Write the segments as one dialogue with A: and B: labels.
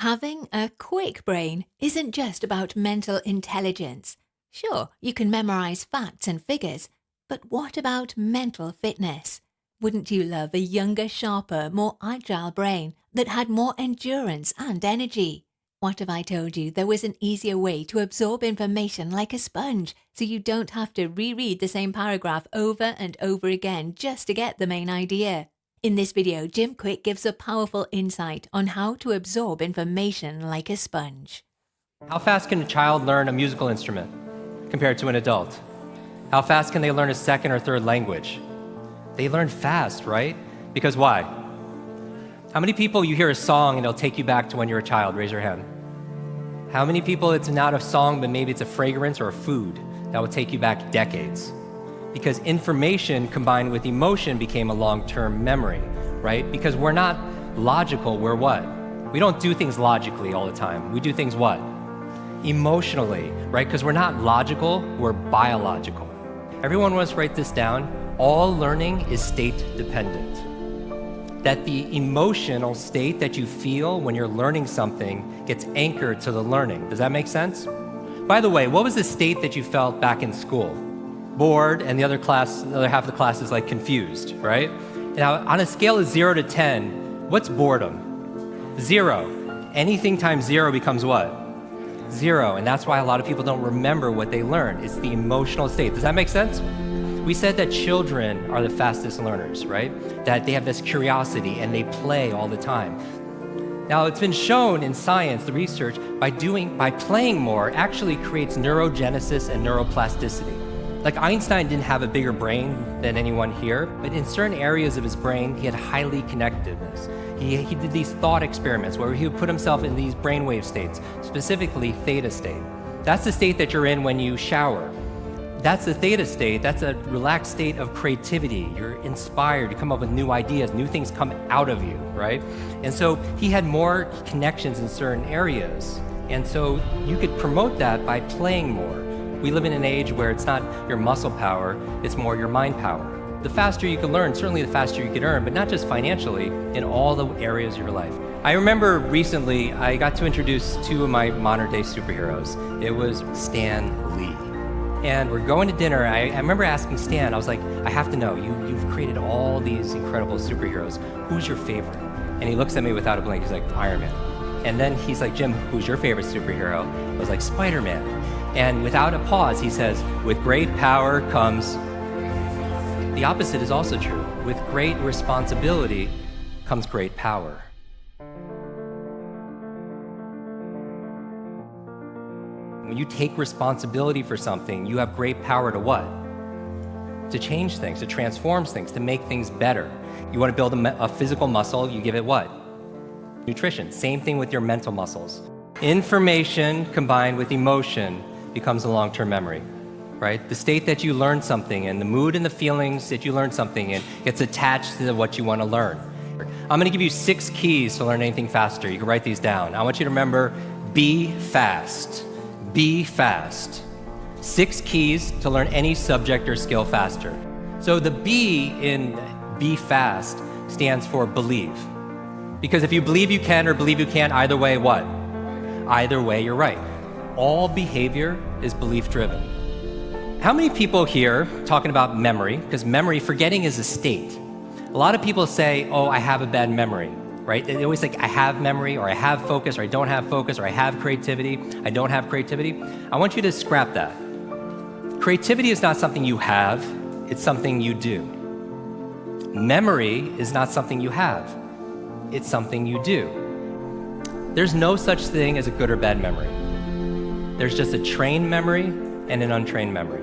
A: Having a quick brain isn't just about mental intelligence. Sure, you can memorize facts and figures, but what about mental fitness? Wouldn't you love a younger, sharper, more agile brain that had more endurance and energy? What if I told you there was an easier way to absorb information like a sponge so you don't have to reread the same paragraph over and over again just to get the main idea? In this video, Jim Kwik gives a powerful insight on how to absorb information like a sponge.
B: How fast can a child learn a musical instrument compared to an adult? How fast can they learn a second or third language? They learn fast, right? Because why? How many people you hear a song and it'll take you back to when you were a child? Raise your hand. How many people it's not a song, but maybe it's a fragrance or a food that will take you back decades? Because information combined with emotion became a long-term memory, right? Because we're not logical, we're what? We don't do things logically all the time. We do things what? Emotionally, right? Because we're not logical, we're biological. Everyone wants to write this down. All learning is state dependent. That the emotional state that you feel when you're learning something gets anchored to the learning. Does that make sense? By the way, what was the state that you felt back in school? Bored, and the other half of the class is like confused, right? Now, on a scale of 0 to 10, what's boredom? 0. Anything times 0 becomes what? 0, and that's why a lot of people don't remember what they learned. It's the emotional state. Does that make sense? We said that children are the fastest learners, right? That they have this curiosity and they play all the time. Now, it's been shown in science, the research, by playing more actually creates neurogenesis and neuroplasticity. Like Einstein didn't have a bigger brain than anyone here, but in certain areas of his brain, he had highly connectedness. He did these thought experiments where he would put himself in these brainwave states, specifically theta state. That's the state that you're in when you shower. That's the theta state. That's a relaxed state of creativity. You're inspired, you come up with new ideas, new things come out of you, right? And so he had more connections in certain areas. And so you could promote that by playing more. We live in an age where it's not your muscle power, it's more your mind power. The faster you can learn, certainly the faster you can earn, but not just financially, in all the areas of your life. I remember recently, I got to introduce two of my modern day superheroes. It was Stan Lee. And we're going to dinner. I remember asking Stan, I was like, I have to know, you've created all these incredible superheroes. Who's your favorite? And he looks at me without a blink, he's like, Iron Man. And then he's like, Jim, who's your favorite superhero? I was like, Spider-Man. And without a pause, he says, with great power comes... The opposite is also true. With great responsibility comes great power. When you take responsibility for something, you have great power to what? To change things, to transform things, to make things better. You want to build a physical muscle, you give it what? Nutrition. Same thing with your mental muscles. Information combined with emotion becomes a long-term memory, right? The state that you learn something in, the mood and the feelings that you learn something in gets attached to what you want to learn. I'm going to give you 6 keys to learn anything faster. You can write these down. I want you to remember, be fast. Be fast. 6 keys to learn any subject or skill faster. So the B in be fast stands for believe. Because if you believe you can or believe you can't, either way, what? Either way, you're right. All behavior is belief driven. How many people here talking about memory? Because memory, forgetting is a state. A lot of people say, oh, I have a bad memory, right? They always think I have memory, or I have focus, or I don't have focus, or I have creativity, I don't have creativity. I want you to scrap that. Creativity is not something you have, it's something you do. Memory is not something you have, it's something you do. There's no such thing as a good or bad memory. There's just a trained memory and an untrained memory.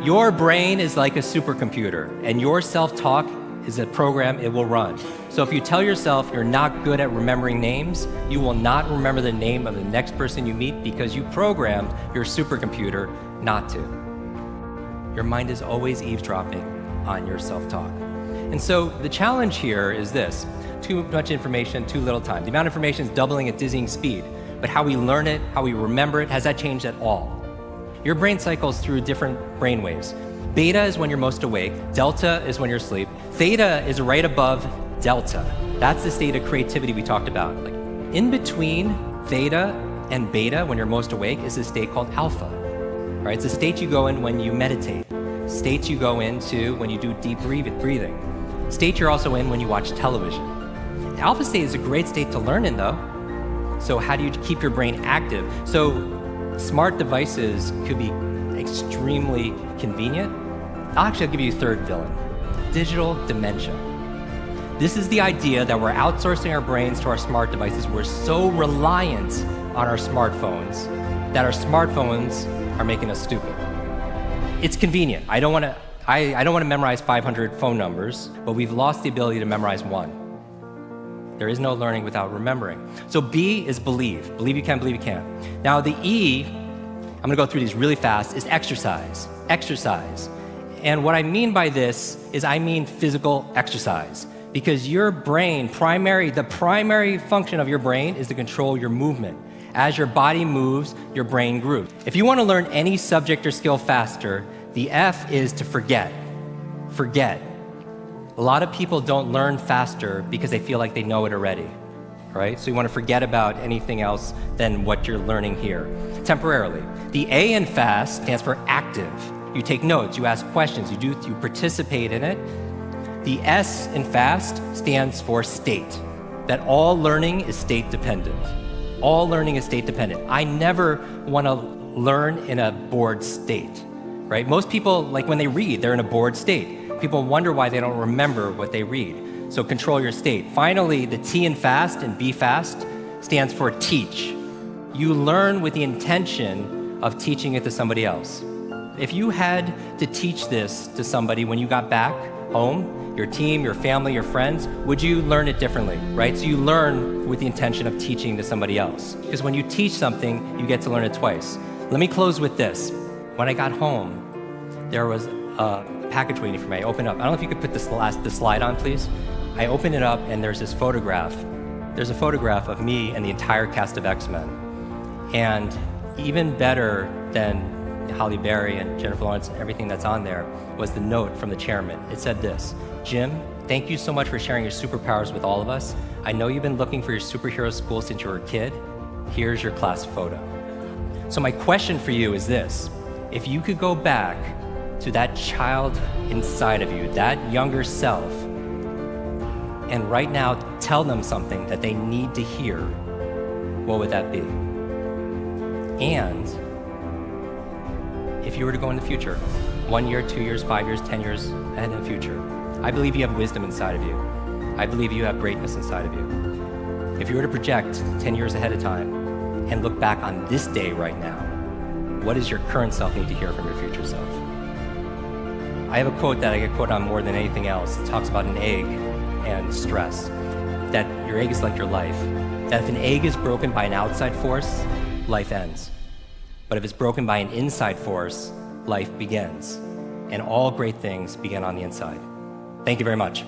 B: Your brain is like a supercomputer, and your self-talk is a program it will run. So if you tell yourself you're not good at remembering names, you will not remember the name of the next person you meet because you programmed your supercomputer not to. Your mind is always eavesdropping on your self-talk. And so the challenge here is this: too much information, too little time. The amount of information is doubling at dizzying speed, but how we learn it, how we remember it, has that changed at all? Your brain cycles through different brain waves. Beta is when you're most awake, delta is when you're asleep, theta is right above delta. That's the state of creativity we talked about, like In between theta and beta, when you're most awake, is a state called alpha. Right? It's a state you go in when you meditate. States you go into when you do deep breathing. State you're also in when you watch television. Alpha state is a great state to learn in, though. So how do you keep your brain active? So smart devices could be extremely convenient. I'll give you a third villain: digital dementia. This is the idea that we're outsourcing our brains to our smart devices. We're so reliant on our smartphones that our smartphones are making us stupid. It's convenient. I don't want to memorize 500 phone numbers, but we've lost the ability to memorize one. There is no learning without remembering. So B is believe. Believe you can, believe you can. Now the E, I'm gonna go through these really fast, is exercise. Exercise. And what I mean by this is I mean physical exercise. Because your brain, the primary function of your brain is to control your movement. As your body moves, your brain grooves. If you want to learn any subject or skill faster, the F is to forget. Forget. A lot of people don't learn faster because they feel like they know it already, right? So you want to forget about anything else than what you're learning here, temporarily. The A in fast stands for active. You take notes, you ask questions, you participate in it. The S in fast stands for state, that all learning is state dependent. All learning is state dependent. I never want to learn in a bored state, right? Most people, like when they read, they're in a bored state. People wonder why they don't remember what they read. So control your state. Finally, the T in fast and B fast stands for teach. You learn with the intention of teaching it to somebody else. If you had to teach this to somebody when you got back home, your team, your family, your friends, would you learn it differently, right? So you learn with the intention of teaching to somebody else. Because when you teach something, you get to learn it twice. Let me close with this. When I got home, there was a package waiting for me. I opened up. I don't know if you could put the slide on, please. I opened it up, and there's this photograph. There's a photograph of me and the entire cast of X-Men. And even better than Halle Berry and Jennifer Lawrence and everything that's on there was the note from the chairman. It said this: Jim, thank you so much for sharing your superpowers with all of us. I know you've been looking for your superhero school since you were a kid. Here's your class photo. So my question for you is this: if you could go back to that child inside of you, that younger self, and right now tell them something that they need to hear, what would that be? And if you were to go in the future, 1 year, 2 years, 5 years, 10 years ahead in the future, I believe you have wisdom inside of you. I believe you have greatness inside of you. If you were to project 10 years ahead of time and look back on this day right now, what does your current self need to hear from your future self? I have a quote that I get quoted on more than anything else. It talks about an egg and stress, that your egg is like your life, that if an egg is broken by an outside force, life ends. But if it's broken by an inside force, life begins. And all great things begin on the inside. Thank you very much.